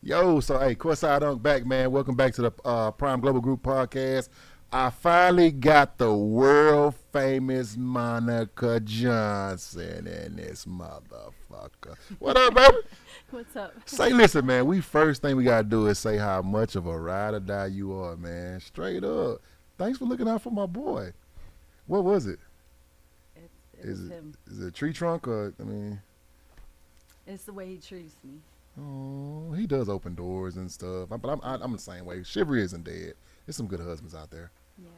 Yo, so hey, Courtside Dunk back, man. Welcome back to the Prime Global Group podcast. I finally got the world famous Monica Johnson in this motherfucker. What up, baby? What's up? Say, listen, man. First thing we gotta do is say how much of a ride or die you are, man. Straight up. Thanks for looking out for my boy. What was it? It was him. Is it a tree trunk or I mean? It's the way he treats me. Oh, he does open doors and stuff. But I'm the same way. Chivalry isn't dead. There's some good husbands out there. Yeah.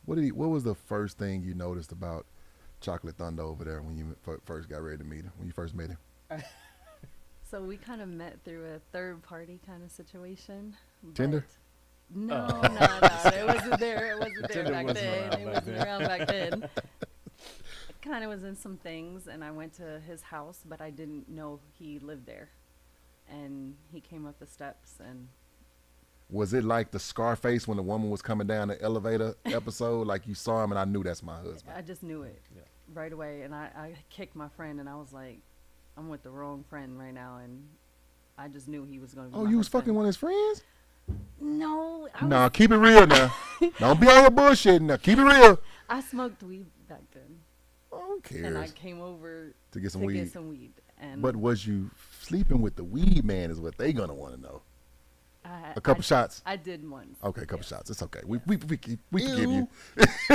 What was the first thing you noticed about Chocolate Thunder over there when you first got ready to meet him? When you first met him? So we kind of met through a third party kind of situation. Tinder? No, Oh. no. It wasn't there. It wasn't there Tinder back wasn't then. around It back wasn't then. around back then. Kind of was in some things, and I went to his house, but I didn't know he lived there. And he came up the steps, and Was it like the Scarface when the woman was coming down the elevator episode? Like you saw him and I knew that's my husband. I just knew it Yeah. right away. And I kicked my friend, and I was like, I'm with the wrong friend right now, and I just knew he was going to be Oh, my you was husband. fucking one of his friends? No, Nah, keep it real now. Don't be on your bullshit now. Keep it real. I smoked weed back then, Who and I cares? came over To get some to weed. get some weed. And But was you sleeping with the weed man is what they gonna want to know. A couple shots. I did once. Okay, a couple Yes. shots. It's okay. We forgive you. Ew.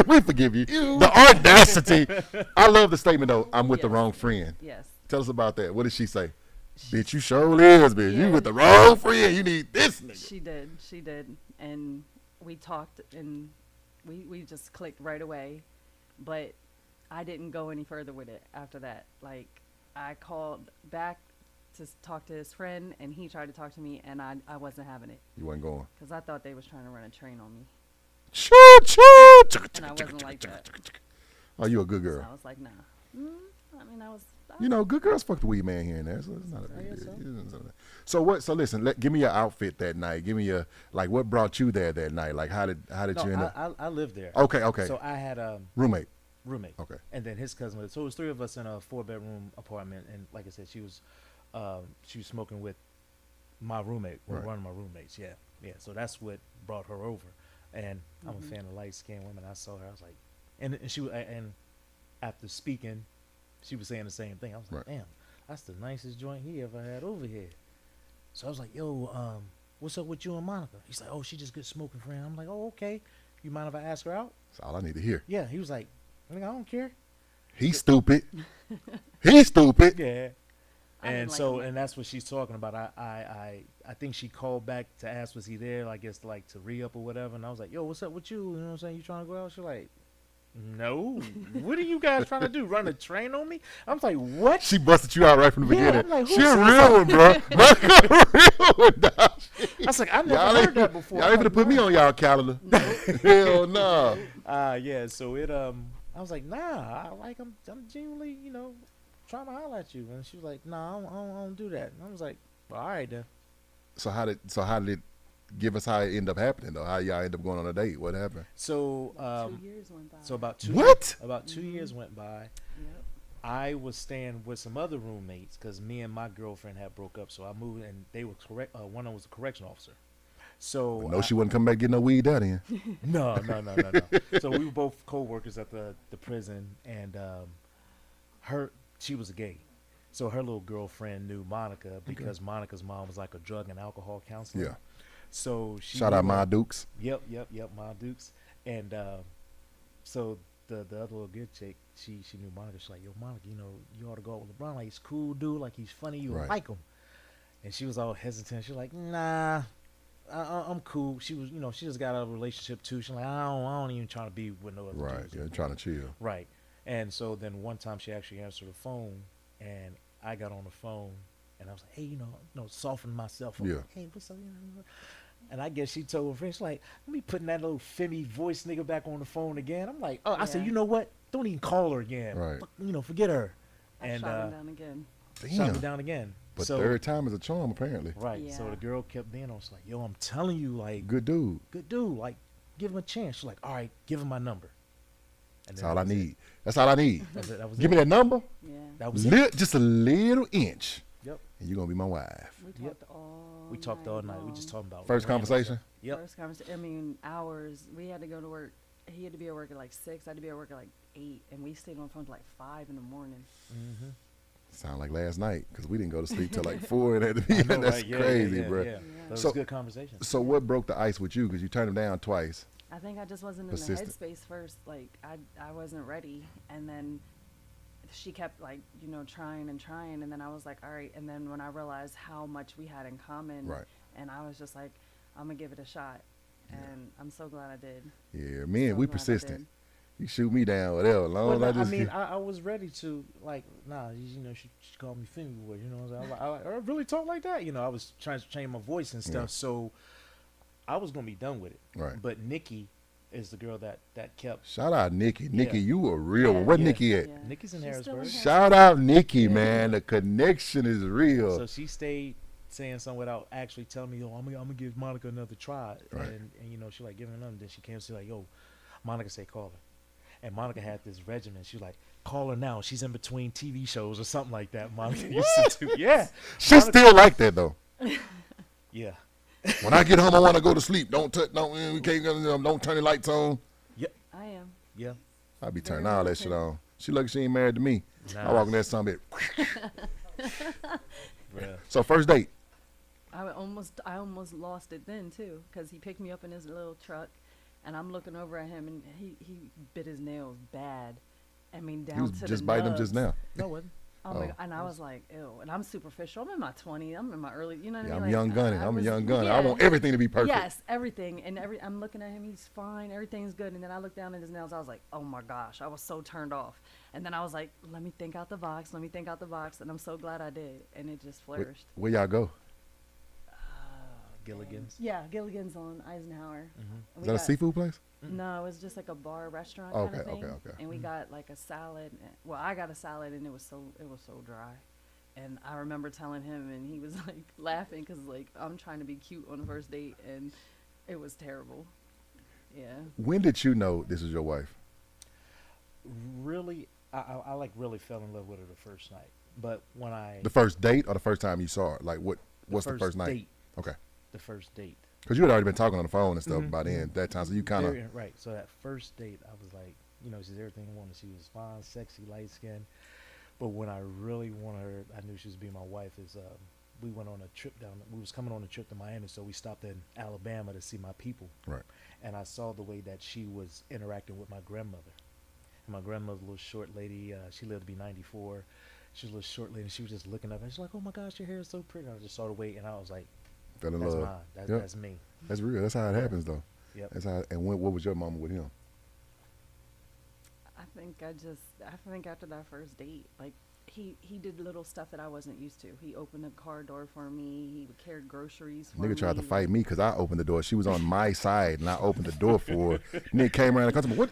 We forgive you. The audacity. I love the statement though. I'm with the Yes. wrong friend. Yes. Tell us about that. What did she say? Bitch, you sure is, bitch. You Yeah. with the wrong friend. You need this nigga. She did, and we talked, and we just clicked right away, but I didn't go any further with it after that. Like, I called back to talk to his friend, and he tried to talk to me, and I wasn't having it You wasn't going. because I thought they was trying to run a train on me, Choo choo. and I wasn't like that. Oh, you a good So girl. I was like, nah. I mean, I was. You know, good girls fuck the weed man here and there, so it's not a I big guess deal. So what? So listen, give me your outfit that night. Give me your like what brought you there that night. Like how did No, you end up? I lived there. Okay. So I had a Roommate. roommate. Okay. And then his cousin lived. So it was three of us in a 4-bedroom apartment. And like I said, she was smoking with my roommate, or Right. one of my roommates. Yeah. So that's what brought her over. And I'm a Mhm. fan of light skinned women. I saw her. I was like, and she was, and after speaking, she was saying the same thing. I was like, Right. damn, that's the nicest joint he ever had over here. So I was like, yo, what's up with you and Monica? He's like, oh, she just good smoking friend. I'm like, oh, okay. You mind if I ask her out? That's all I need to hear. Yeah. He was like, I don't care. He's stupid. He's stupid. Yeah. I didn't And like so, him. and that's what she's talking about. I think she called back to ask was he there, I guess, like to re-up or whatever. And I was like, yo, what's up with you? You know what I'm saying? You trying to go out? She's like, no. What are you guys trying to do? Run a train on me? I was like, what? She busted you out right from the Yeah, beginning. I'm like, who She a says real one, bro. Monica a real one, dog. I was like, I never Y'all heard ain't, that before. y'all I'm ain't gonna like, put me "No." on y'all calendar. Hell no. Yeah, so I was like, nah, I'm genuinely, trying to holler at you. And she was like, nah, I don't do that. And I was like, well, all right then. So how did it give us how it ended up happening though? How y'all end up going on a date? What happened? So, 2 years went by. so about two What? About 2 Mhm. years went by. Yep. I was staying with some other roommates because me and my girlfriend had broke up. So I moved, and they were correct. One of them was a correction officer. So No, she wouldn't come back get no weed out of here. no. So we were both co-workers at the prison, and she was a gay. So her little girlfriend knew Monica because Monica's mom was like a drug and alcohol counselor. Yeah. So she Shout out knew my her. Dukes. Yep, Ma Dukes. And so the other little good chick, she knew Monica. She's like, yo, Monica, you ought to go out with LeBron. Like, he's cool dude. Like, he's funny. You Right. like him. And she was all hesitant. She's like, nah, I'm cool. She was, she just got out of a relationship too. She's like, I don't even try to be with no other Right. dudes. Yeah, trying to chill. Right. And so then one time she actually answered the phone, and I got on the phone, and I was like, hey, soften myself up. Yeah. Like, hey, what's up? And I guess she told her friends, like, let me putting that little Femi voice nigga back on the phone again. I'm like, I said, Yeah. you know what? Don't even call her again. Right. Forget her. I And shot him down again. shot her Damn. down again. But so, third time is a charm, apparently. right. So Yeah. the girl kept being on. I was like, yo, I'm telling you, like, Good dude. good dude. Like, give him a chance. She's like, all right, give him my number. And That's then all that I was it. need. That's all I need. That was Give it. me that number. Yeah. That was it. Just a little inch. Yep. And you're going to be my wife. We Yep. talked all We talked all night. We long. just talking about First random conversation? stuff. Yep. First conversation. I mean, hours. We had to go to work. He had to be at work at like 6. I had to be at work at like 8, and we stayed on the phone till like 5 in the morning. Mm-hmm. Sound like last night because we didn't go to sleep till like 4 and at the I know, That's right? Yeah, crazy, yeah, bro. Yeah. Yeah. That So- was a good conversation. So what broke the ice with you? Because you turned him down twice. I think I just wasn't Persistent. in the headspace first. Like I wasn't ready, and then she kept like trying and trying, and then I was like, all right. And then when I realized how much we had in common, Right. and I was just like, I'm gonna give it a shot, Yeah. and I'm so glad I did. Yeah, me and So we glad I persistent. did. You shoot me down, whatever. Long Well, as no, I I just mean, I was ready to like, nah, she called me Femi boy, you know what I'm saying? I really talk like that, I was trying to change my voice and stuff, Yeah. so I was gonna be done with it. right. But Nikki is the girl that kept. Shout out Nikki. Nikki, Yeah. you a real one. Yeah. Where Yeah. Nikki at? Yeah. Nikki's in She's still Harrisburg. Shout out Nikki, Yeah. man. The connection is real. So she stayed saying something without actually telling me, "Oh, I'm gonna give Monica another try." Right. And she like giving them. Then she came and she like, "Yo, Monica say call her." And Monica had this regimen. She was like, "Call her now. She's in between TV shows or something like that." Monica used to do. Yeah. She still like that though. Yeah. When I get home, I want to go to sleep. Don't we can't don't turn the lights on. I am. Yeah. I be Very turning all that shit open. on. She lucky she ain't married to me. I Nah. walk in there, some bit. Bruh. So first date. I almost lost it then too, because he picked me up in his little truck, and I'm looking over at him, and he bit his nails bad. I mean, down He was to just the biting them just nubs. now. No, it wasn't. Oh my Oh. God. And I was like, ew. And I'm superficial. I'm in my 20s. I'm in my early, you know what Yeah, I I'm mean? young Like, gunning. I I'm a was- young gunner. yeah. I want everything to be perfect. Yes, everything. And I'm looking at him. He's fine. Everything's good. And then I looked down at his nails. I was like, oh my gosh. I was so turned off. And then I was like, let me think out the box. Let me think out the box. And I'm so glad I did. And it just flourished. Where y'all go? Gilligan's. Yeah, Gilligan's on Eisenhower. Mm-hmm. And Is we that a got- seafood place? No, it was just like a bar restaurant Okay, kind of thing. okay, okay. And we got like a salad. Well, I got a salad, and it was so dry. And I remember telling him, and he was like laughing because like I'm trying to be cute on the first date, and it was terrible. Yeah. When did you know this was your wife? Really, I like really fell in love with her the first night. But when The first date or the first time you saw her? Like what's the first night? date, Okay. the first date. Because you had already been talking on the phone and stuff Mhm, by then. mhm. That time, so you kind of Very- right. So that first date, I was like, she's everything I wanted. She was fine, sexy, light skinned. But when I really wanted her, I knew she was being my wife. We went on a trip down. We was coming on a trip to Miami, so we stopped in Alabama to see my people. Right. And I saw the way that she was interacting with my grandmother. And my grandmother, a little short lady, she lived to be 94. She was a little short lady, and she was just looking up. And she's like, "Oh my gosh, your hair is so pretty." And I just saw the way, and I was like, fell in "That's love. mine. Yep. That's me." That's real. That's how it Yeah. happens, though. Yep. That's how. And what was your moment with him? I think after that first date, like he did little stuff that I wasn't used to. He opened a car door for me. He would carry groceries for me. Nigga tried to fight me because I opened the door. She was on my side, and I opened the door for her. Nigga came around and come to me. What?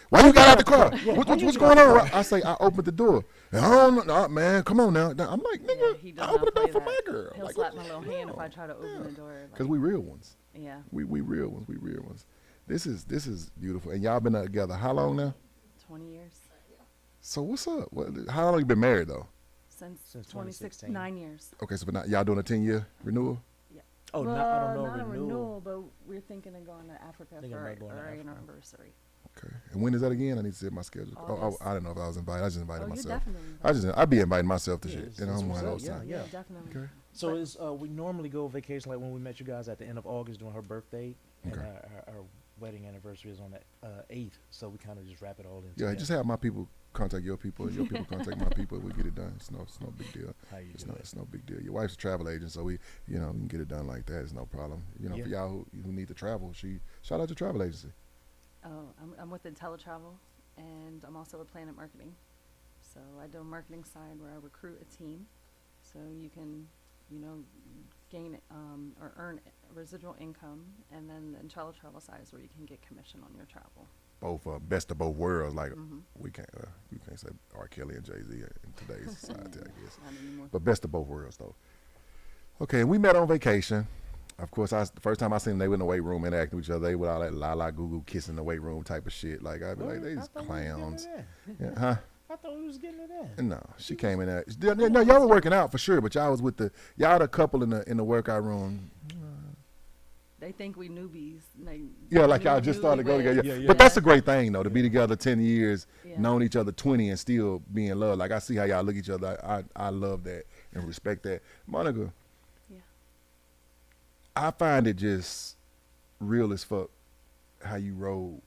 Why you got out the car? What's going on? I say I opened the door. And I don't know, man. Come on now. I'm like, Yeah, nigga, he does I opened the not door for play my that. girl. He'll Like, slap my little hand if I try to open the door. Because like, we real ones. yeah, We real ones. We real ones. This is beautiful. And y'all been together how long now? 20 years So what's up? How long you been married though? since Since 2016. 2016. 9 years. Okay, so but now y'all doing a 10-year renewal? Oh, well, I don't know, not a renewal. renewal, but we're thinking of going to Africa Thinking for about going to our Africa. anniversary. Okay. And when is that again? I need to set my schedule. August. I didn't know if I was invited. I just invited Oh, you myself. definitely. I'd be inviting myself to Yeah, shit. it's- You know, it's I'm one of what's those up, times. yeah. Definitely. Okay. So is we normally go vacation like when we met you guys at the end of August during her birthday, and Okay. our wedding anniversary is on the 8th. So we kind of just wrap it all in. Yeah, together. just have my people contact your people, and your people contact my people. We get it done. It's no big deal. How you It's do it. no big deal. Your wife's a travel agent, so we can get it done like that. It's no problem. Yeah. For y'all who need to travel, shout out your travel agency. Oh, I'm with IntelliTravel, and I'm also with Planet Marketing. So I do a marketing side where I recruit a team, so you can, gain or earn residual income, and then the IntelliTravel side is where you can get commission on your travel. Both best of both worlds. Like Mhm. we can't you can't say R. Kelly and Jay-Z in today's society, I guess. Not anymore. But best of both worlds, though. Okay, we met on vacation. Of course, the first time I seen them, they were in the weight room interacting with each other. They with all that la la goo goo kissing the weight room type of shit. Like I'd be like, Word? they I just thought we was getting clowns. to that. Yeah, huh? I thought we was getting it in. No, she came in there. No, y'all were working out for sure, but y'all was with y'all the couple in the workout room. They think we newbies. Like, Yeah, like y'all just started to go together. Yeah, yeah. But that's a great thing though, to be together 10 years, Yeah. known each other 20 and still be in love. Like I see how y'all look at each other. I love that and respect that. Monica, Yeah. I find it just real as fuck how you rode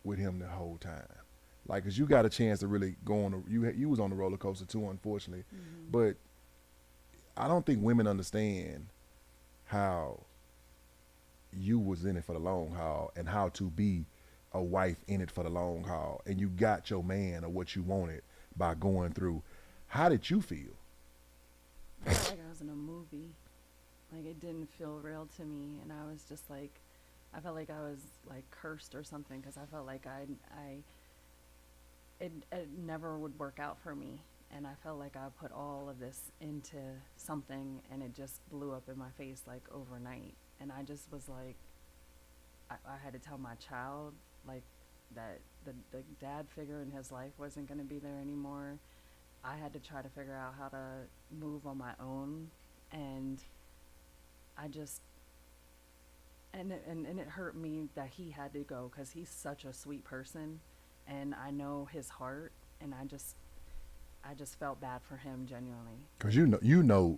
with him the whole time. Like, cause you got a chance to really go on. You was on the roller coaster too, unfortunately. Mm-hmm. But I don't think women understand how you was in it for the long haul and how to be a wife in it for the long haul. And you got your man or what you wanted by going through. How did you feel? I felt like I was in a movie. Like, it didn't feel real to me, and I was just like, I felt like I was like cursed or something, because I felt like it never would work out for me, and I felt like I put all of this into something, and it just blew up in my face like overnight, and I just was like, I had to tell my child like that the dad figure in his life wasn't going to be there anymore. I had to try to figure out how to move on my own, and I just and it hurt me that he had to go, because he's such a sweet person, and I know his heart, and I just felt bad for him, genuinely. Cause you know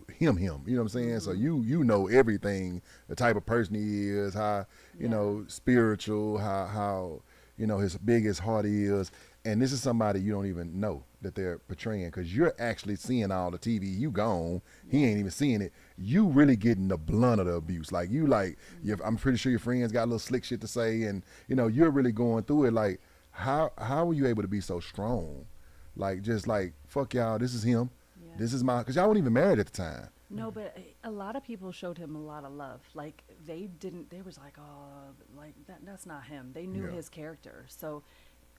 him. You know what I'm saying. So you know everything, the type of person he is, how you Yeah. know spiritual, how you know his big his heart is, and this is somebody you don't even know that they're portraying, because you're actually seeing all the TV. You gone, he ain't even seeing it. You really getting the blunt of the abuse. Like I'm pretty sure your friends got a little slick shit to say, and you know you're really going through it. Like how were you able to be so strong? Like just like fuck y'all, this is him. Yeah. This is my, because y'all weren't even married at the time. No, but a lot of people showed him a lot of love. Like, they was like, oh, like that's not him. They knew Yeah. his character. So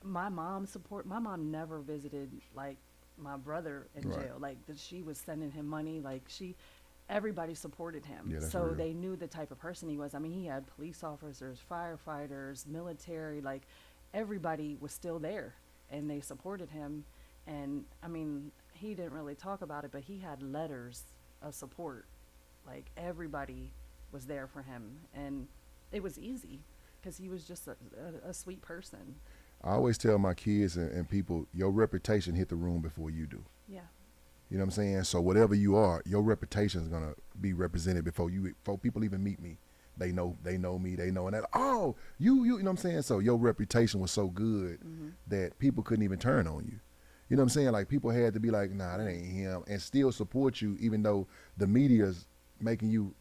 my mom never visited like my brother in Right. jail. Like, she was sending him money. Like, everybody supported him. Yeah, that's so real. they knew the type of person he was. I mean, he had police officers, firefighters, military, like everybody was still there, and they supported him. And I mean, he didn't really talk about it, but he had letters of support. Like, everybody was there for him, and it was easy because he was just a sweet person. I always tell my kids and people, your reputation hit the room before you do. Yeah. You know what I'm saying? So whatever you are, your reputation is gonna be represented before people even meet me. They know me, they know, and that, oh, you know what I'm saying? So your reputation was so good that people couldn't even turn on you. You know what I'm saying? Like, people had to be like, nah, that ain't him, and still support you even though the media's making you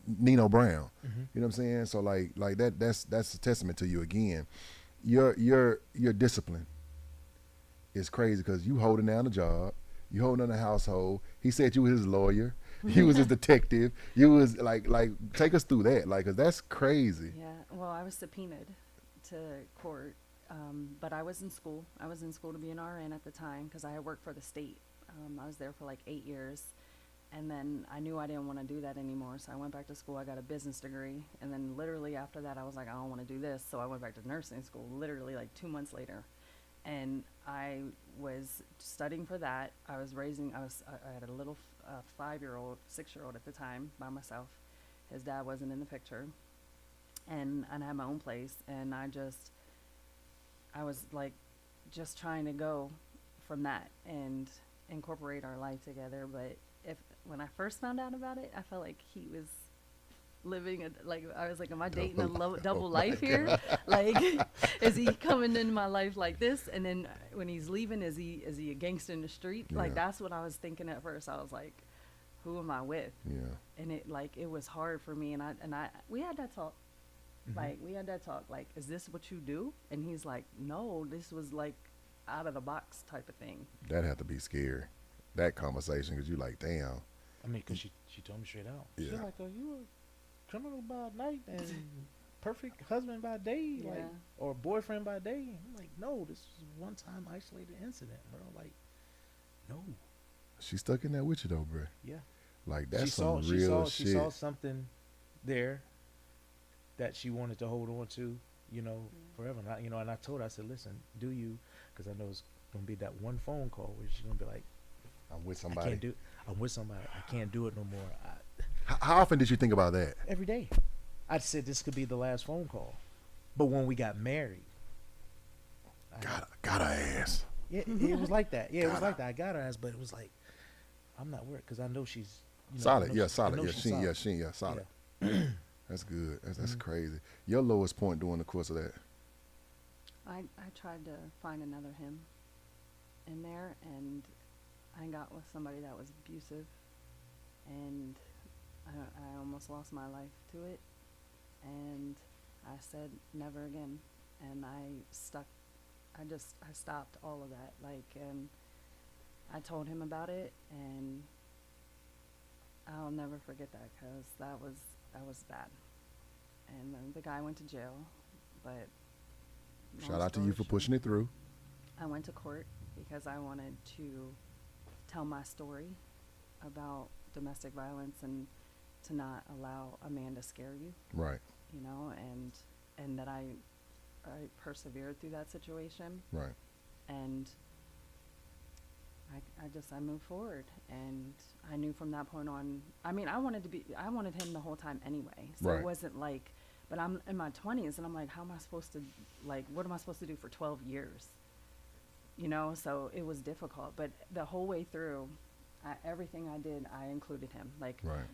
Nino Brown. You know what I'm saying? So like that's a testament to you again. Your discipline is crazy, because you holding down a job, you holding down a household. He said you was his lawyer, you was his detective, you was like take us through that, like, 'cause that's crazy. Yeah. Well, I was subpoenaed to court, but I was in school. I was in school to be an RN at the time, because I had worked for the state. I was there for like 8 years. And then I knew I didn't want to do that anymore, so I went back to school. I got a business degree, and then literally after that, I was like, I don't want to do this, so I went back to nursing school, literally like 2 months later. And I was studying for that. I had a little 5-year-old, 6-year-old at the time by myself. His dad wasn't in the picture, and I had my own place, and I was like just trying to go from that and incorporate our life together. But when I first found out about it, I felt like he was living I was like, am I dating a double life here? Like, is he coming into my life like this, and then when he's leaving, is he a gangster in the street? Yeah. Like, that's what I was thinking at first. I was like, who am I with? Yeah. And it was hard for me, and we had that talk. Like, is this what you do? And he's like, no, this was like out of the box type of thing. That had to be scary, that conversation, because you like, damn. I mean, because she told me straight out. She's Yeah. like, "Are you a criminal by night and perfect husband by day, like, Yeah. or boyfriend by day?" I'm like, "No, this was a one-time isolated incident, bro. Like, no." She stuck in there with you though, bro. Yeah. Like, that's she some saw, real she shit. saw something there that she wanted to hold on to, you know, forever. And I told her, I said, listen, do you? Because I know it's gonna be that one phone call where she's gonna be like, I'm with I somebody. can't do. I'm with somebody. I can't do it no more. How often did you think about that? Every day, I said this could be the last phone call. But when we got married, Gotta ask. yeah, it was like that. Yeah, it was like that. I got her ass, but it was like, I'm not worried because I know she's I Solid. know Yeah, she- I solid. know Yeah, she's solid. Yeah. That's good. That's Mhm. crazy. Your lowest point during the course of that. I tried to find another him in there, and I got with somebody that was abusive, and I almost lost my life to it, and I said never again, and I stopped all of that, like, and I told him about it, and I'll never forget that, because that was bad, and then the guy went to jail, but long Shout out to story you for short, pushing it through. I went to court because I wanted to tell my story about domestic violence and to not allow a man to scare you, Right. you know, and that I persevered through that situation, Right. and I moved forward, and I knew from that point on. I mean, I wanted him the whole time anyway, so Right. it wasn't like. But I'm in my 20s, and I'm like, how am I supposed to, like, what am I supposed to do for 12 years? You know, so it was difficult. But the whole way through, everything I did, I included him. Like, Right.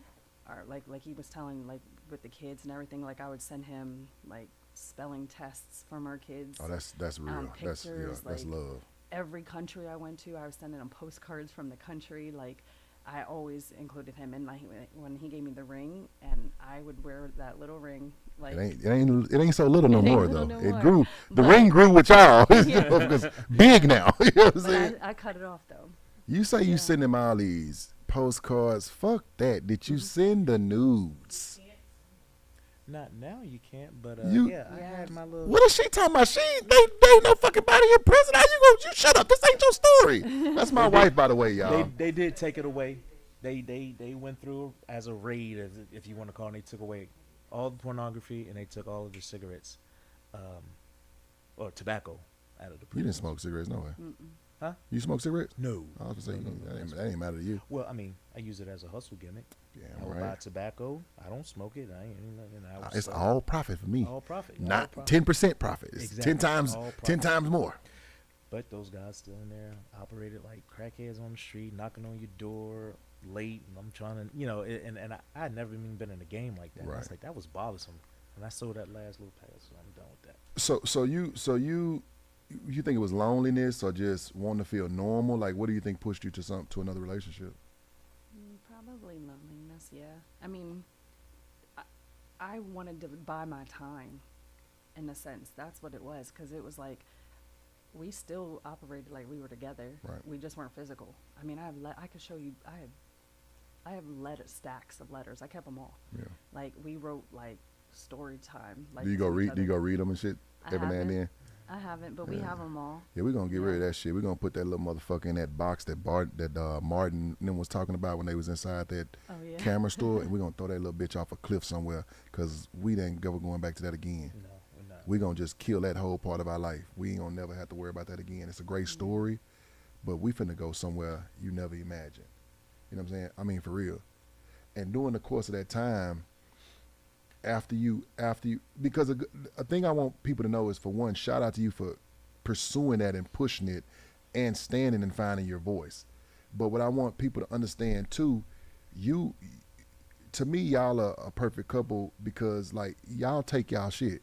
or like he was telling, like, with the kids and everything, like, I would send him, like, spelling tests from our kids. Oh, that's real. That's Pictures, that's like, love. Every country I went to, I was sending him postcards from the country. Like, I always included him in my, when he gave me the ring, and I would wear that little ring. Like, It ain't so little no It ain't more little though. no It more. grew. The But- ring grew with y'all. Yeah. Because big now. You know what I'm but saying? I cut it off though. You say you Yeah. send him all these postcards. Fuck that. Did you Mhm. send the nudes? Not now, you can't. But You- yeah, I Yeah. had my little. What is she talking about? They ain't no fucking body in prison. How you go? You shut up. This ain't your story. That's my wife, by the way, y'all. They did take it away. They went through as a raid, if you want to call it. They took away all the pornography and they took all of the cigarettes, or tobacco out of the. You didn't prisons. smoke cigarettes, no way. Mm-mm. Huh? You smoke cigarettes? No. I was gonna say No, that ain't matter to you. Well, I mean, I use it as a hustle gimmick. Yeah, I would buy right. tobacco. I don't smoke it. I ain't. You know, I would It's sell all profit for me. all profit. all Not profit. 10% profit. It's Exactly. 10 All times profit. more. But those guys still in there, operated like crackheads on the street, knocking on your door late, and I'm trying to, you know, and I had never even been in a game like that. And I was Right. like, that was bothersome. And I sold that last little pass, so I'm done with that. So you think it was loneliness or just wanting to feel normal? Like, what do you think pushed you to another relationship? Probably loneliness. Yeah. I mean, I wanted to buy my time, in a sense. That's what it was, because it was like we still operated like we were together. Right. We just weren't physical. I mean, I could show you. I have stacks of letters. I kept them all. Yeah. Like, we wrote like story time. Like, Do you go to each read? Do you other. go read them and shit I every now and haven't. then? I haven't, but we Yeah. have them all. Yeah, we're gonna get rid of Yeah. that shit. We're gonna put that little motherfucker in that box that Martin and them was talking about when they was inside that Oh yeah. camera store, and we're gonna throw that little bitch off a cliff somewhere because we ain't ever going back to that again. No, we're not. We're gonna just kill that whole part of our life. We ain't gonna never have to worry about that again. It's a great story, but we finna go somewhere you never imagined. You know what I'm saying? I mean, for real. And during the course of that time, after you, because a thing I want people to know is, for one, shout out to you for pursuing that and pushing it and standing and finding your voice. But what I want people to understand too, to me, y'all are a perfect couple because, like, y'all take y'all shit.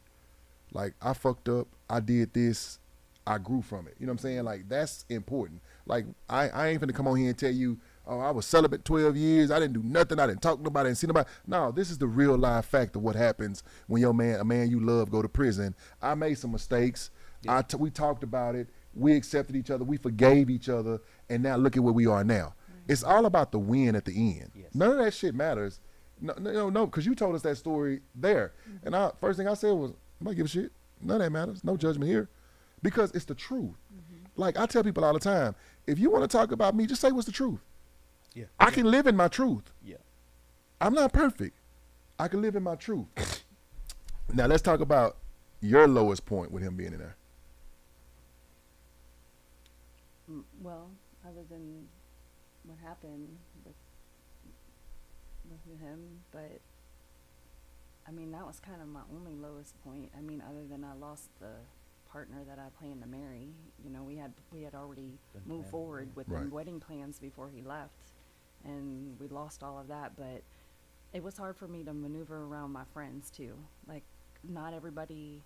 Like, I fucked up, I did this, I grew from it. You know what I'm saying? Like, that's important. Like, I ain't finna come on here and tell you, oh, I was celibate 12 years, I didn't do nothing, I didn't talk to nobody, I didn't see nobody. No, this is the real live fact of what happens when a man you love go to prison. I made some mistakes. Yeah. We talked about it. We accepted each other. We forgave each other. And now look at where we are now. It's all about the win at the end. Yes. None of that shit matters. No, because you told us that story there. And first thing I said was, I'm not give a shit. None of that matters. No judgment here. Because it's the truth. Like, I tell people all the time, if you want to talk about me, just say what's the truth. Yeah. I can live in my truth. Yeah. I'm not perfect. I can live in my truth. Now let's talk about your lowest point with him being in there. Well, other than what happened with him, but I mean that was kind of my only lowest point. I mean, other than I lost the partner that I planned to marry. You know, we had already Been moved planning, forward yeah. with Right. the wedding plans before he left, and we lost all of that. But it was hard for me to maneuver around my friends too. Like, not everybody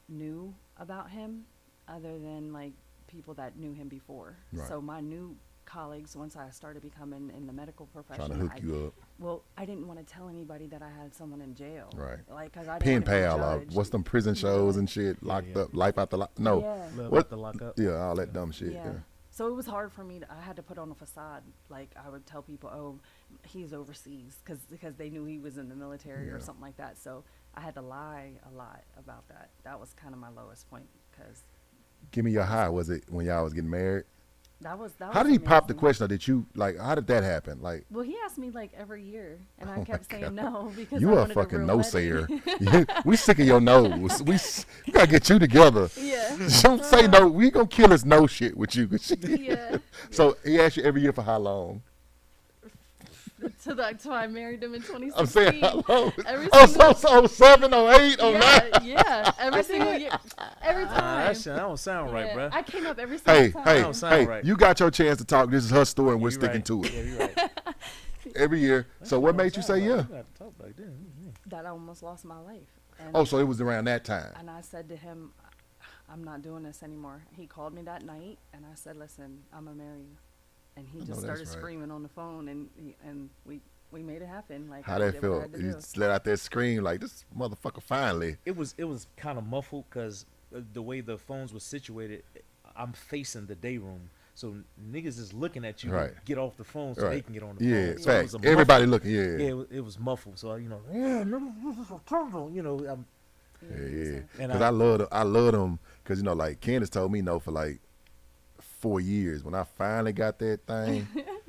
knew about him, other than like people that knew him before. Right. So my new colleagues, once I started becoming in the medical profession, Trying to hook you up. well, I didn't want to tell anybody that I had someone in jail. Right. Like, cause I Pen didn't want pal, to be judged. what's them prison shows Yeah. and shit, Yeah, locked yeah. up, life after life. No, Yeah. Love What? at the lockup. yeah, all that dumb shit. Yeah. Yeah. So it was hard for me. I had to put on a facade. Like, I would tell people, "Oh, he's overseas," because they knew he was in the military Yeah. or something like that. So I had to lie a lot about that. That was kind of my lowest point, because Give me your high. Was it when y'all was getting married? that was How did he pop the amazing. question? Or did you like? How did that happen? Like, Well, he asked me like every year, and Oh I my kept saying God. no because you I a wanted fucking real no wedding. sayer. We sick of your nose. We gotta get you together. Yeah. Don't say no. We gonna kill this no shit with you. Yeah. So he asked you every year for how long? So I married him in 2016. I'm saying how long? Every Oh, single- so 07, 08, 09. yeah, every single year, every time. That don't sound right, Yeah, bro. I came up every single Hey, time. hey, don't sound hey! right. You got your chance to talk. This is her story, and we're You sticking right. to it Yeah, you're right. every year. So what made you say yeah? You gotta talk like that. That I almost lost my life. And, Oh, so it was around that time. and I said to him, I'm not doing this anymore. He called me that night, and I said, listen, I'm gonna marry you. And he I know just that's started right. screaming on the phone, and we made it happen. Like, How I that did what I felt? had to You do. just let out that scream like this motherfucker finally. It was kind of muffled because the way the phones were situated, I'm facing the day room, so niggas is looking at you to Right. get off the phone so Right. they can get on the Yeah, phone. So it fact. was a Everybody muffled- looking. Yeah, Yeah, it was muffled. So yeah, you know, yeah. And Because I love them. Because like Candace told me no for like 4 years. When I finally got that thing, I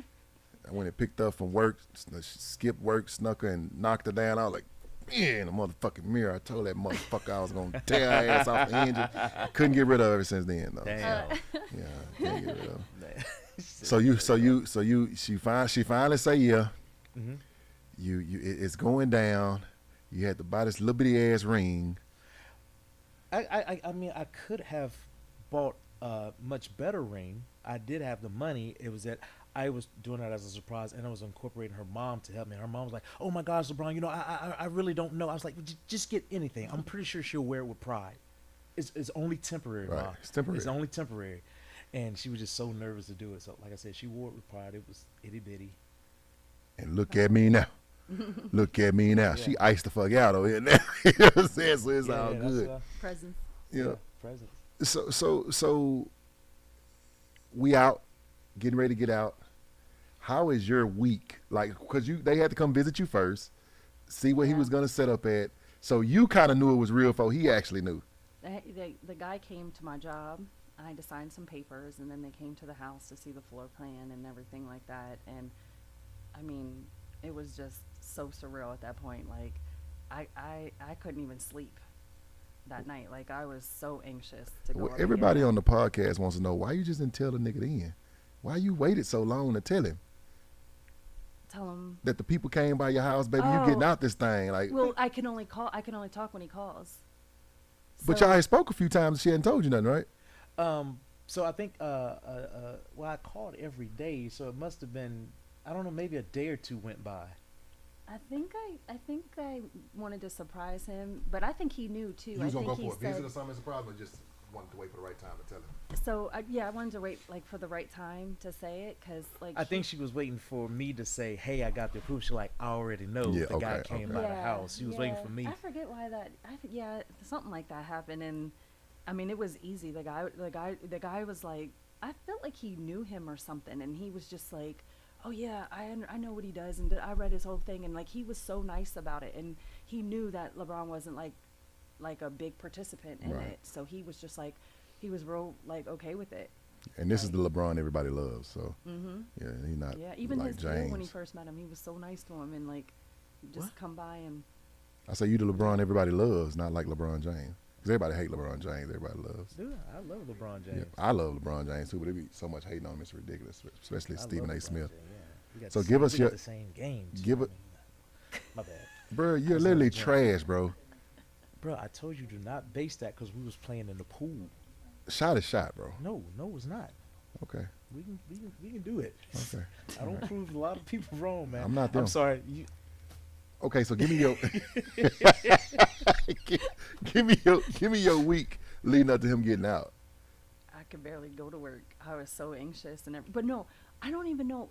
went and picked up from work, skipped work, snuck her and knocked her down. I was like, in the motherfucking mirror. I told that motherfucker I was gonna tear her ass off the engine. Couldn't get rid of her ever since then though. damn. Yeah, can't get rid of her. She finally say yeah. Mhm. It's going down. You had to buy this little bitty ass ring. I mean, I could have bought a much better ring. I did have the money. It was that I was doing that as a surprise, and I was incorporating her mom to help me. Her mom was like, "Oh my gosh, LeBron, I really don't know." I was like, "Just get anything. I'm pretty sure she'll wear it with pride. It's only temporary, Right, Ma. it's temporary. It's only temporary." And she was just so nervous to do it. So, like I said, she wore it with pride. It was itty bitty. And look at me now. Look at me now. Yeah. She iced the fuck out over here now. You know what I'm saying? So it's all that's, good. Presents. Yeah. presents. So we out, getting ready to get out. How is your week? Like, cause they had to come visit you first, see what he Yeah. was gonna set up at. So you kind of knew it was real before he actually knew. The guy came to my job. I had to sign some papers, and then they came to the house to see the floor plan and everything like that. And I mean, it was just so surreal at that point. Like, I couldn't even sleep that night. Like, I was so anxious to go. Well, over everybody here. on the podcast wants to know why you just didn't tell the nigga then. Why you waited so long to tell him Tell him. that the people came by your house, baby? You Oh. getting out this thing, like. Well, I can only talk when he calls. But So- y'all had spoke a few times. She hadn't told you nothing, right? So I think well, I called every day, so it must have been, I don't know, maybe a day or two went by. I think I wanted to surprise him, but I think he knew too. I think he said, something surprise, but just wanted to wait for the right time to tell him. so I wanted to wait like for the right time to say it, because like I think she was waiting for me to say, "Hey, I got the proof." She's like, "I already know Yeah, the guy okay, came okay. by the house." She was waiting yeah. for me. I forget why that. Yeah, something like that happened, and I mean it was easy. The guy was like, I felt like he knew him or something, and he was just like, "Oh yeah, I know what he does," and I read his whole thing, and like he was so nice about it, and he knew that LeBron wasn't like a big participant in Right. it, so he was just like, he was real like okay with it. And this is the LeBron everybody loves. So Mm-hmm. yeah, he not Yeah, even like his kid when he James. first met him, he was so nice to him, and like just What? come by and I say you the LeBron everybody loves, not like LeBron James. 'Cause everybody hate LeBron James. Everybody loves. Dude, I love LeBron James. Yeah, I love LeBron James too, but there be so much hating on him. It's ridiculous, especially I Stephen love A. LeBron Smith. James, yeah. We got So the give same- us we your- got the same game. Too. give I it- mean, my bad. Bro, you're That's literally not a joke. trash, bro. Bro, I told you do not base that because we was playing in the pool. Shot is shot, bro. No, it's not. Okay, We can do it. okay. I don't prove a lot of people wrong, man. I'm not them. I'm sorry. You, Okay, so give me your give me your week leading up to him getting out. I could barely go to work. I was so anxious and but no, I don't even know.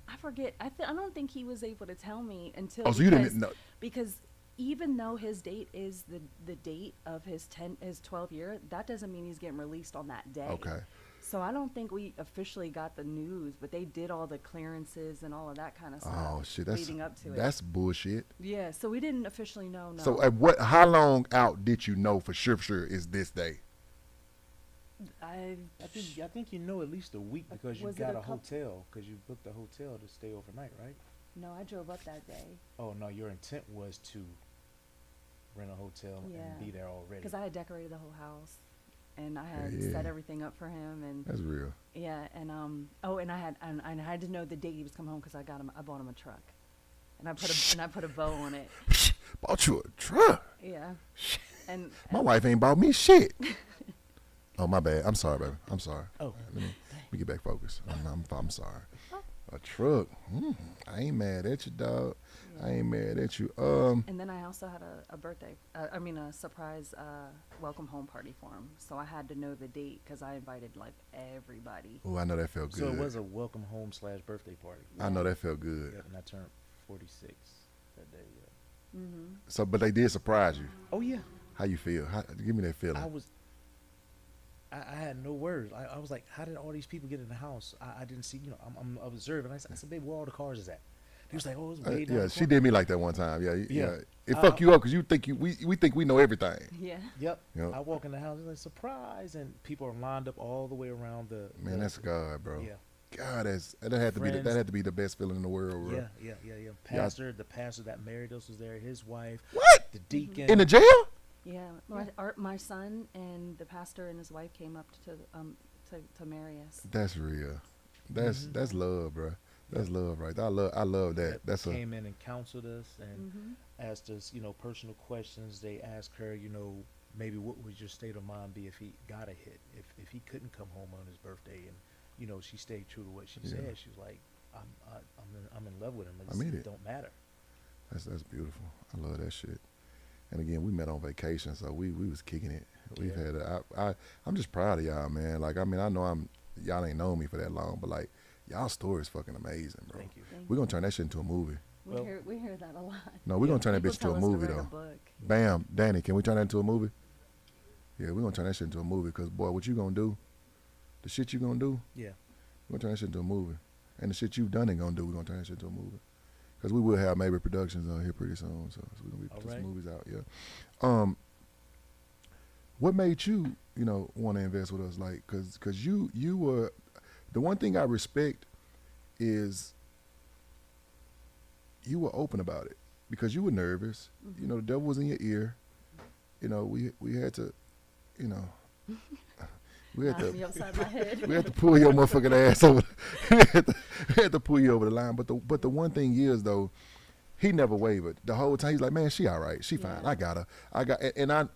I forget. I don't think he was able to tell me until. Oh, so you because- didn't know? Because even though his date is the date of his 12th year, that doesn't mean he's getting released on that day. Okay. So I don't think we officially got the news, but they did all the clearances and all of that kind of stuff. Oh shit, that's leading up to it. that's bullshit. Yeah, so we didn't officially know. No. So at what? How long out did you know for sure is this day? I I think you know at least a week because you Was it got a a coup- hotel because you booked a hotel to stay overnight, right? no, I drove up that day Oh no, your intent was to rent a hotel Yeah. and be there already. because I had decorated the whole house, and I had Yeah. set everything up for him, and That's real. yeah, and and I had to know the date he was coming home because I bought him a truck, and I put a bow on it. Bought you a truck. Yeah, and My wife ain't bought me shit. Oh my bad. I'm sorry, baby. I'm sorry. Oh, Let me get back focused. I'm sorry. A truck. I ain't mad at you, dog. I ain't mad at you. And then I also had a birthday, a surprise welcome home party for him. So I had to know the date because I invited like everybody. Oh, I know that felt good. so it was a welcome home / birthday party. I know that felt good. Yep, and I turned 46 that day. Yeah. Mm-hmm. So, but they did surprise you. Oh yeah, How you feel? Give me that feeling. I had no words. I was like, how did all these people get in the house? I didn't see. I'm observing. I said, babe, where all the cars is at? He was like, oh, it's way down. Yeah, the she corner." did me like that one time. Yeah, yeah. It Uh, fuck you up because you think we think we know everything. Yeah. Yep. Yep. I walk in the house, it's like surprise, and people are lined up all the way around the. Man, that's God, bro. Yeah. God, that had to be Friends. that had to be the best feeling in the world, bro. Yeah. The pastor that married us was there. His wife. What? The deacon. In the jail? Yeah. My son and the pastor and his wife came up to marry us. That's real. That's Mhm. that's love, bro. That's love, right? I love that. That's a came in and counseled us and Mm-hmm. asked us, personal questions. They asked her, maybe what would your state of mind be if he got a hit, if he couldn't come home on his birthday, and she stayed true to what she Yeah. said. She was like, I'm in love with him. I mean It it. don't matter. that's beautiful. I love that shit. And again, we met on vacation, so we was kicking it. We've Yeah. had I'm just proud of y'all, man. Like I mean, I know y'all ain't known me for that long, but like y'all story is fucking amazing, bro. Thank you. We're gonna turn that shit into a movie. Well- We hear that a lot. No, we're Yeah. gonna turn that People bitch into a tell us to movie write though. book. Bam, Danny, can we turn that into a movie? Yeah, we're gonna turn that shit into a movie because boy, what you gonna do? The shit you gonna do? Yeah. We're gonna turn that shit into a movie. And the shit you've done ain't gonna do, we're gonna turn that shit into a movie. Because we will have maybe productions on here pretty soon. So we're gonna be putting some Alright. movies out, yeah. What made you, want to invest with us? Like, cause you were, the one thing I respect is you were open about it because you were nervous. Mhm. The devil was in your ear. We had to, we had Knock to me upside my head. we had to pull your motherfucking ass over. We had to pull you over the line. But the one thing is though, he never wavered the whole time. He's like, man, she all right, she fine. Yeah. I got her. And I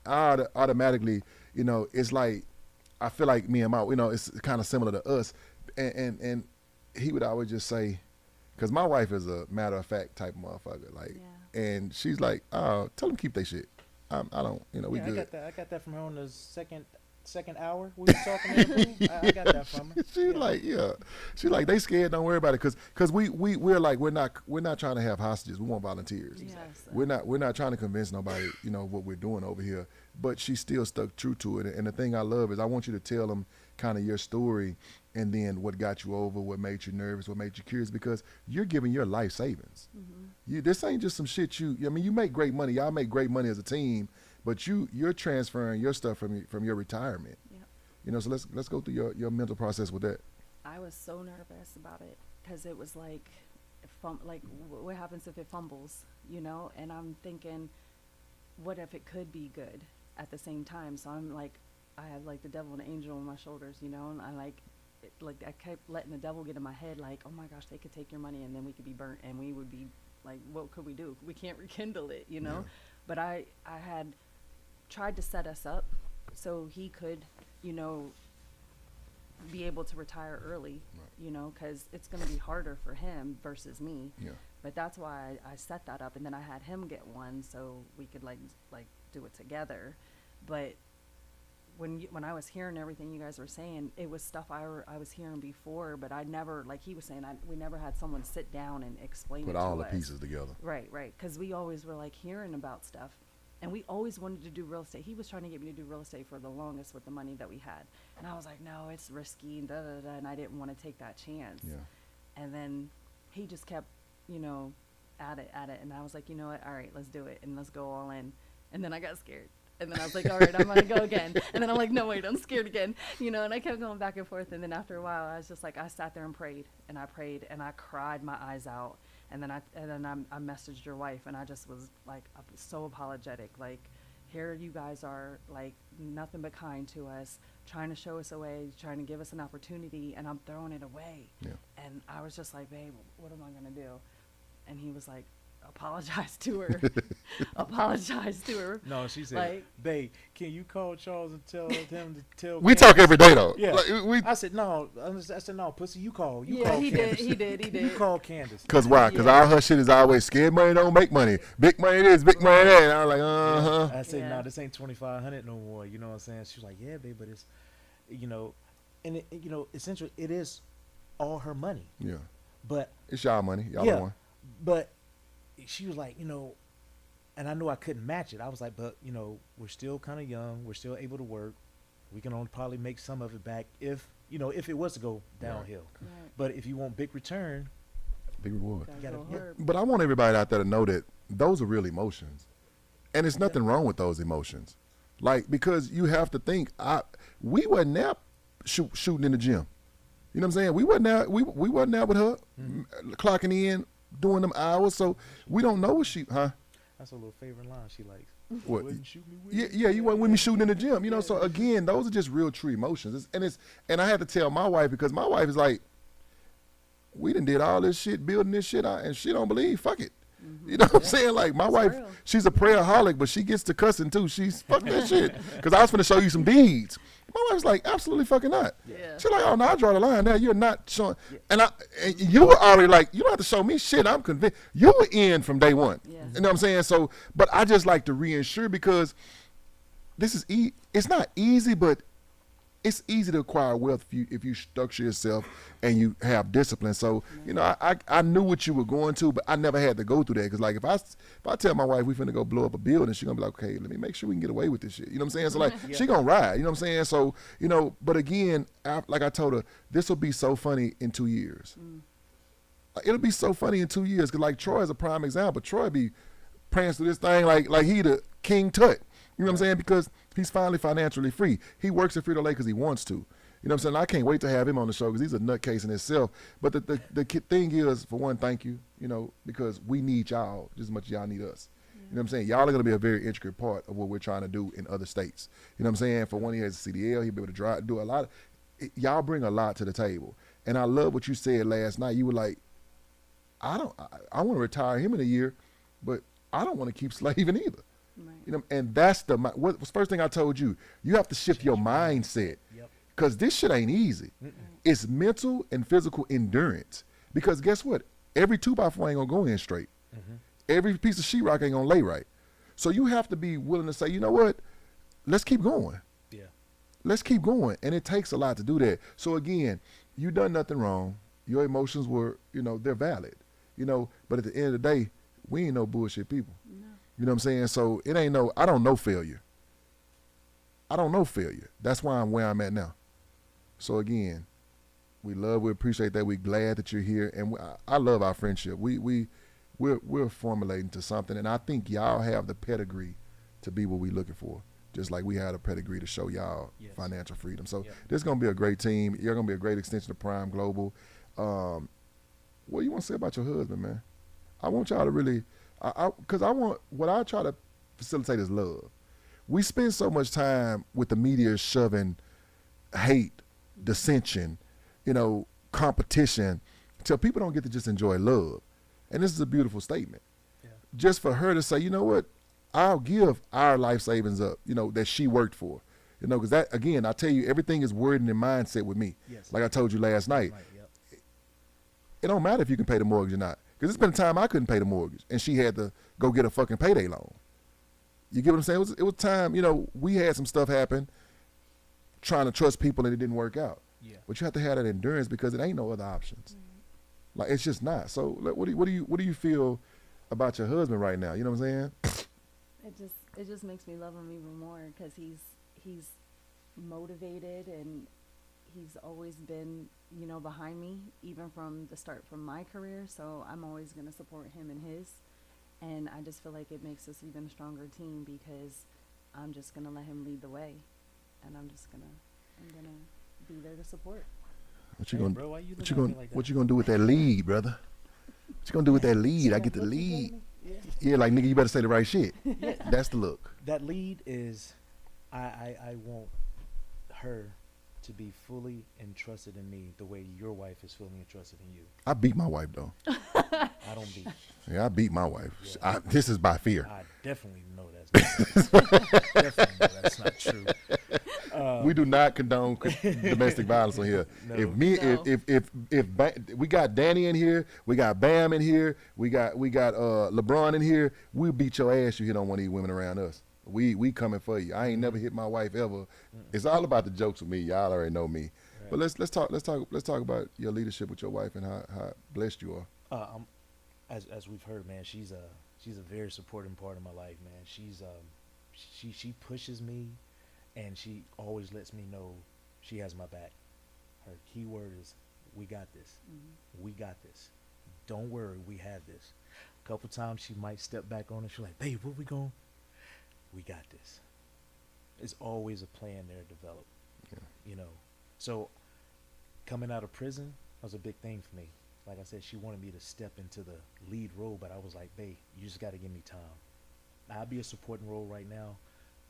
automatically, it's like I feel like me and my, it's kind of similar to us. And he would always just say, because my wife is a matter of fact type of motherfucker, like, Yeah. and she's like, oh, tell them keep their shit. I don't, we Yeah, good. I got that from her on the second hour we were talking. In the room. I got that from her. She like, yeah. She like, they scared. Don't worry about it, cause we're like, we're not trying to have hostages. We want volunteers. Yes. We're not trying to convince nobody, what we're doing over here. But she still stuck true to it. And the thing I love is I want you to tell them kind of your story, and then what got you over, what made you nervous, what made you curious, because you're giving your life savings. Mm-hmm. This ain't just some shit you make great money. Y'all make great money as a team, but you're transferring your stuff from your retirement. Yep. So let's go through your mental process with that. I was so nervous about it because it was like, what happens if it fumbles, And I'm thinking, what if it could be good? at the same time. So I'm like, I have like the devil and angel on my shoulders, you know, and I like, like I kept letting the devil get in my head, like, oh my gosh, they could take your money and then we could be burnt and we would be like, what could we do? We can't rekindle it, you know. Yeah. But I had tried to set us up so he could, you know, be able to retire early, Right. you know, because it's going to be harder for him versus me. Yeah. But that's why I set that up, and then I had him get one so we could like do it together. But when I was hearing everything you guys were saying, it was stuff I was hearing before, but I never, like he was saying, we never had someone sit down and explain it Put to all the us. pieces together. Right, right. Because we always were like hearing about stuff, and we always wanted to do real estate. He was trying to get me to do real estate for the longest with the money that we had, and I was like, no, it's risky, and da da da, and I didn't want to take that chance. Yeah. And then he just kept, you know, at it, and I was like, you know what? All right, let's do it, and let's go all in. And then I got scared. And then I was like, all right, I'm going to go again. And then I'm like, no, wait, I'm scared again. You know, and I kept going back and forth. And then after a while, I was just like, I sat there and prayed, and I cried my eyes out. And then I messaged your wife, and I just was like, so apologetic. Like, here you guys are, like, nothing but kind to us, trying to show us a way, trying to give us an opportunity, and I'm throwing it away. Yeah. And I was just like, babe, what am I going to do? And he was like, apologize to her. Apologize to her. No, she said, Like- babe, can you call Charles and tell him to tell We Candace?" talk every day though. Yeah. Like, we I said, no. I said, no, pussy, you call. You Yeah, call he Candace. did. You call Candace. Cause why? Cause Yeah. all her shit is always scared money don't make money. Big money this, big money that. And I was like, uh-huh. I said, Yeah. no, this ain't 2,500 no more. You know what I'm saying? She was like, yeah, babe, but it's, you know, and you know, essentially, it is all her money. Yeah. But It's y'all money. Y'all Yeah. the one. But she was like, you know, and I knew I couldn't match it. I was like, but you know, we're still kind of young. We're still able to work. We can only probably make some of it back if, you know, if it was to go downhill. Right. But if you want big return, Big reward. Gotta gotta- go yeah. hard. But I want everybody out there to know that those are real emotions. And there's nothing wrong with those emotions. Like, because you have to think, we wasn't there shooting in the gym. You know what I'm saying? We wasn't there, we wasn't there with her, clocking in, doing them hours. So we don't know what she, huh? that's a little favorite line she likes. What? Wouldn't shoot me with Yeah, it. yeah, you wasn't with me shooting in the gym. You know, so again, those are just real true emotions. And I had to tell my wife, because my wife is like, we done did all this shit, building this shit out, and she don't believe, fuck it. You know what I'm saying? Like, my That's wife, real. she's a prayeraholic, but she gets to cussing too. She's, fuck that shit. Because I was going to show you some deeds. My wife's like, absolutely fucking not. Yeah. She's like, oh, no, I draw the line now. You're not showing. And you were already like, you don't have to show me shit. I'm convinced. You were in from day one. Yeah. You know what I'm saying? So, but I just like to reinsure, because this is, it's not easy, but it's easy to acquire wealth if you structure yourself and you have discipline. So, you know, I knew what you were going to, but I never had to go through that. Because, like, if I tell my wife we finna go blow up a building, she's going to be like, okay, let me make sure we can get away with this shit. You know what I'm saying? So, like, she going to ride. You know what I'm saying? So, you know, but again, like I told her, this will be so funny in 2 years. Like, it'll be so funny in 2 years. Because, like, Troy is a prime example. Troy be prancing through this thing like he the King Tut. You know what I'm saying? Because he's finally financially free. He works at Frito-Lay because he wants to. You know what I'm saying? I can't wait to have him on the show because he's a nutcase in himself. But the thing is, for one, thank you, you know, because we need y'all just as much as y'all need us. You know what I'm saying? Y'all are going to be a very intricate part of what we're trying to do in other states. You know what I'm saying? For one, he has a CDL. He'll be able to do a lot. Y'all bring a lot to the table. And I love what you said last night. You were like, I want to retire him in a year, but I don't want to keep slaving either. Right. You know, and that's what was the first thing I told you. You have to shift your mindset, Yep. because this shit ain't easy. It's mental and physical endurance. Because guess what? Every 2x4 ain't gonna go in straight. Every piece of sheetrock ain't gonna lay right. So you have to be willing to say, you know what? Let's keep going. Yeah. Let's keep going. And it takes a lot to do that. So again, you done nothing wrong. Your emotions were, you know, they're valid. You know, but at the end of the day, we ain't no bullshit people. No. You know what I'm saying? So it ain't I don't know failure. I don't know failure. That's why I'm where I'm at now. So again, we appreciate that. We're glad that you're here. And I love our friendship. We're formulating to something. And I think y'all have the pedigree to be what we're looking for. Just like we had a pedigree to show y'all Yes. financial freedom. So Yep. this is going to be a great team. You're going to be a great extension of Prime Global. What do you want to say about your husband, man? I want y'all to really, because what I try to facilitate is love. we spend so much time with the media shoving hate, dissension, competition, till people don't get to just enjoy love. And this is a beautiful statement. Yeah. Just for her to say, you know what, I'll give our life savings up, that she worked for. Because that, again, I tell you, everything is wording and mindset with me. Yes. Like I told you last night. Right, yep. It don't matter if you can pay the mortgage or not. Because it's been a time I couldn't pay the mortgage, and she had to go get a fucking payday loan. You get what I'm saying? It was time, we had some stuff happen trying to trust people, and it didn't work out. Yeah. But you have to have that endurance because it ain't no other options. Like, it's just not. So like, what do you feel about your husband right now? You know what I'm saying? It just makes me love him even more because he's motivated, and he's always been, behind me, even from the start from my career. So I'm always going to support him in his. And I just feel like it makes us even a stronger team because I'm just going to let him lead the way. And I'm going to be there to support. What you Hey, gonna bro, why you what looking you at gonna me like that? what you gonna do with that lead, brother? What you gonna do with that lead? I get the lead. Yeah. Yeah, like, nigga, you better say the right shit. Yeah. That's the look. That lead is, I want her to be fully entrusted in me the way your wife is fully entrusted in you. I beat my wife though. I don't be. Yeah, I beat my wife. Yeah. This is by fear. I definitely know that's not definitely know that's not true. We do not condone domestic violence on here. No. If we got Danny in here, we got Bam in here, we got LeBron in here, we'll beat your ass. You hit on one of these women around us. We coming for you. I ain't never hit my wife ever. It's all about the jokes with me. Y'all already know me. Right. But let's talk about your leadership with your wife and how blessed you are. As we've heard, man, she's a very supporting part of my life, man. She pushes me, and she always lets me know she has my back. Her key word is, "We got this. We got this. Don't worry, we have this." A couple times she might step back on it. She's like, "Babe, what we going? We got this." There's always a plan there developed. Yeah. So coming out of prison was a big thing for me. Like I said, she wanted me to step into the lead role, but I was like, "Babe, you just got to give me time. I'll be a supporting role right now.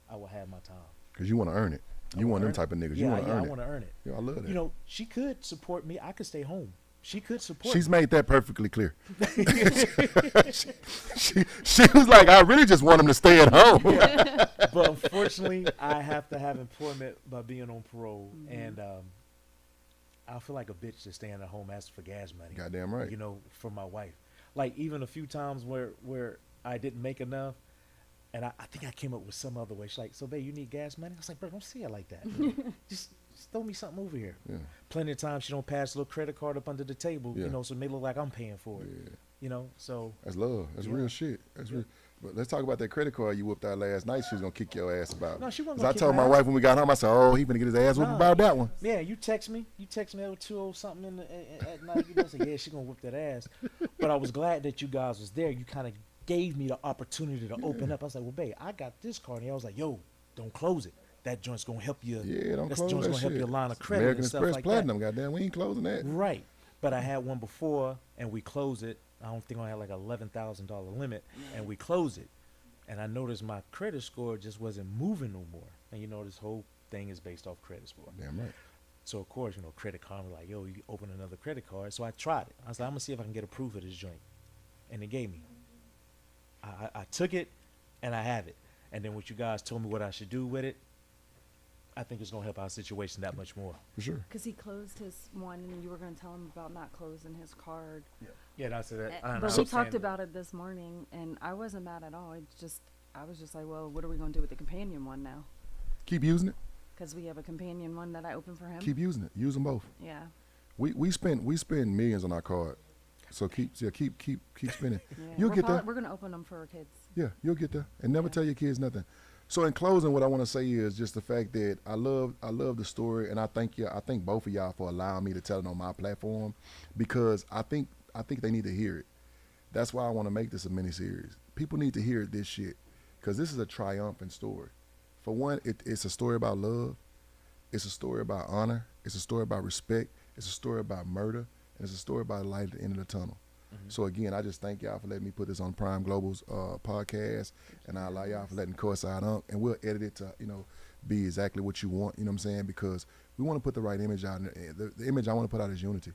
I will have my time." Because you want to earn it. You want them type of niggas. You want to earn I it. want to earn it. Yeah, I love that. She could support me. I could stay home. She could support She's me. made that perfectly clear. she was like, I really just want him to stay at home. But unfortunately, I have to have employment by being on parole. And I feel like a bitch just staying at home asking for gas money. Goddamn right. For my wife. Like, even a few times where I didn't make enough, and I think I came up with some other way. She's like, "So, babe, you need gas money?" I was like, "Bro, don't say it like that. Just throw me something over here." Yeah. Plenty of times she don't pass a little credit card up under the table, Yeah. so it may look like I'm paying for it. Yeah. So That's love. That's Yeah. real shit. That's real. But let's talk about that credit card you whooped out last night. She was gonna kick your ass about. No, she wasn't 'Cause gonna I kick told my my ass. wife when we got home, I said, "Oh, he gonna get his ass whooped Nah. about that one." yeah, you text me at 2:00 something at night. I said, "Yeah, she gonna whoop that ass." But I was glad that you guys was there. You kind of gave me the opportunity to open up. I was like, "Well, babe, I got this card." And I was like, "Yo, don't close it. That joint's gonna help you. Yeah, don't that close joint's that gonna help shit. your line of credit American and stuff Express like Platinum, goddamn, we ain't closing that. that." Right. But I had one before, and we closed it. I don't think I had like $11,000 limit, and we closed it. And I noticed my credit score just wasn't moving no more. And this whole thing is based off credit score. Damn right. So of course, Credit Karma like, "Yo, you open another credit card." So I tried it. I was like, "I'm gonna see if I can get approved for this joint," and they gave me. I took it, and I have it. And then what you guys told me what I should do with it, I think it's gonna help our situation that much more. For sure. Because he closed his one, and you were going to tell him about not closing his card. Yeah, that's it. But we talked about it this morning, and I wasn't mad at all. I was just like, well, what are we going to do with the companion one now? Keep using it. Because we have a companion one that I opened for him. Keep using it. Use them both. Yeah. We spend millions on our card. So keep spending. Yeah. You'll get there. We're going to open them for our kids. Yeah, you'll get there. And never Yeah. tell your kids nothing. So in closing, what I want to say is just the fact that I love the story, and I thank both of y'all for allowing me to tell it on my platform, because I think they need to hear it. That's why I want to make this a mini series. People need to hear this shit, because this is a triumphant story. For one, it's a story about love. It's a story about honor. It's a story about respect. It's a story about murder. And it's a story about light at the end of the tunnel. So again, I just thank y'all for letting me put this on Prime Global's podcast, and I allow y'all for letting Courtside Unc, and we'll edit it to be exactly what you want. You know what I'm saying? Because we want to put the right image out. The image I want to put out is unity,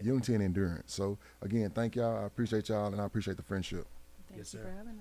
unity and endurance. So again, thank y'all. I appreciate y'all, and I appreciate the friendship. Thank Yes, you sir. for having us.